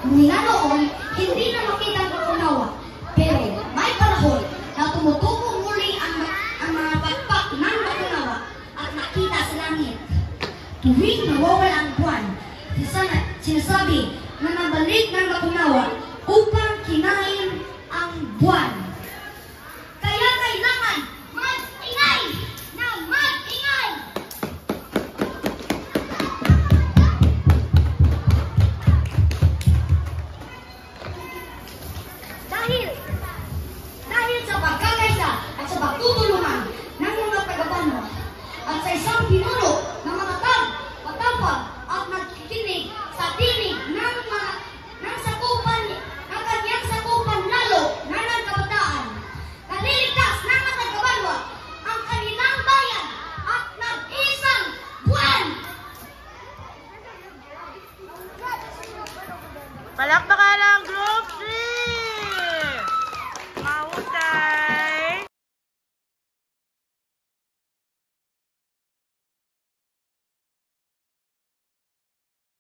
Mula noon, hindi na makita ang pag-unawa. Pero may panahon na tumutubo muli ang mga pakpak ng pag-unawa at nakita sa langit. Tuwing nawawala ang buwan, sinasabi na nabalik ng pag-unawa upang kinain ang buwan. Kaya kailangan mag-ingay na mag-ingay! Dahil sa pagkakaisa at sa pagtutulungan ng mga taga-Banwa at sa isang pinuno ng mga matapang at nagkikinig sa tinig ng sakupan ng kanyang sakupan lalo na ng kabataan, naliligtas ng mga taga-Banwa ang kanilang bayan at nag-isang buwan! Palakpakan lang!